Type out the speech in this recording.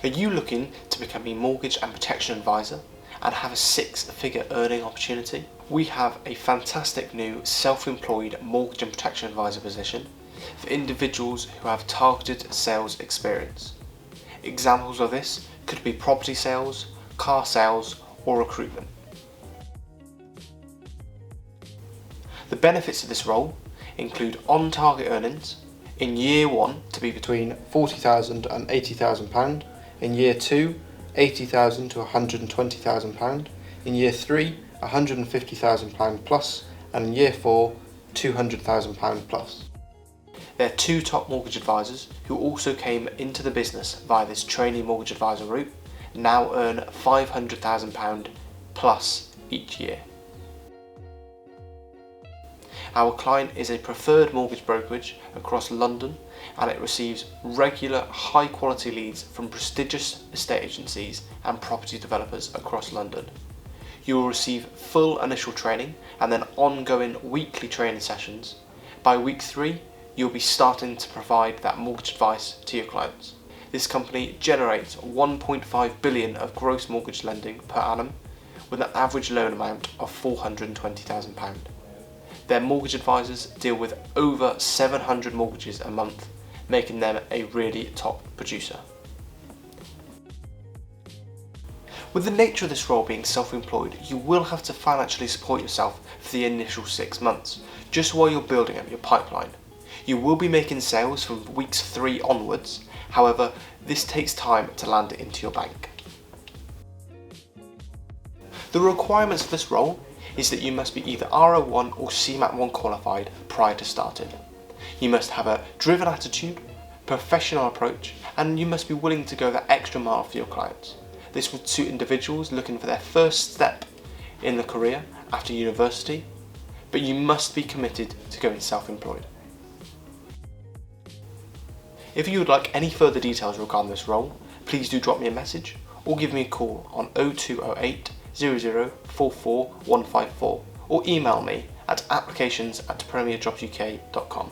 Are you looking to become a mortgage and protection advisor and have a six-figure earning opportunity? We have a fantastic new self-employed mortgage and protection advisor position for individuals who have targeted sales experience. Examples of this could be property sales, car sales, or recruitment. The benefits of this role include on-target earnings in year 1 to be between £40,000 and £80,000, in year 2 £80,000 to £120,000, in year 3 £150,000 plus, and in year 4 £200,000 plus. There are 2 top mortgage advisors who also came into the business via this trainee mortgage advisor route, now earn £500,000 plus each year. Our client is a preferred mortgage brokerage across London, and it receives regular high quality leads from prestigious estate agencies and property developers across London. You will receive full initial training and then ongoing weekly training sessions. By week 3, you'll be starting to provide that mortgage advice to your clients. This company generates 1.5 billion of gross mortgage lending per annum with an average loan amount of £420,000. Their mortgage advisors deal with over 700 mortgages a month, making them a really top producer. With the nature of this role being self-employed, you will have to financially support yourself for the initial 6 months, just while you're building up your pipeline. You will be making sales from weeks 3 onwards, however, this takes time to land it into your bank. The requirements for this role is that you must be either RO1 or CMAT1 qualified prior to starting. You must have a driven attitude, professional approach, and you must be willing to go that extra mile for your clients. This would suit individuals looking for their first step in the career after university, but you must be committed to going self-employed. If you would like any further details regarding this role, please do drop me a message or give me a call on 0208 0044 154 or email me at applications@premierjobsuk.com.